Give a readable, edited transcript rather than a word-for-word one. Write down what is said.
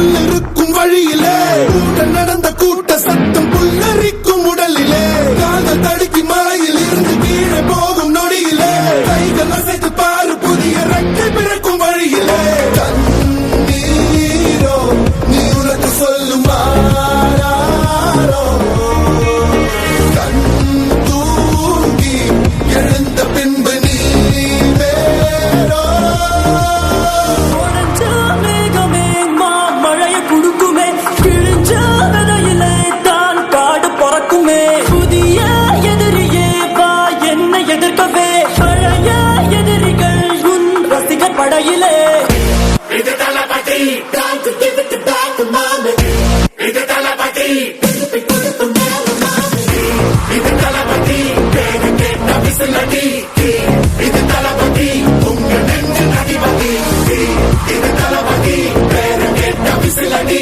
கல்லிருக்கும் வழியிலே நடந்த கூட்ட சத்தம் புல்லரிக்கும் உடலிலே காதல் தடுக்கி மலையில் இருந்து கீழே போகும் நொடியிலே கைகள் அசைத்து பாரு புதிய ரெக்கை பிறக்கும் வழியிலே கண்ணீரோ நீ உனக்கு சொல்லும் கண் தூங்கி எழுந்த பின்பு நீ வேறோ மேகமே மழையை குடுக்குமே கிழிஞ்ச விதையிலே தான் காடு பறக்குமே புதிய எதிரியே வா என்னை எதிர்க்கவே பழைய எதிரிகள் உன் ரசிகர் படையிலே இது தளபதி time to give it back to mama இது தளபதி இது தளபதி பேரு கேட்ட விசிலடி இது தளபதி உங்க நெஞ்சு அதிபதி இது தளபதி பேரு கேட்ட விசிலடி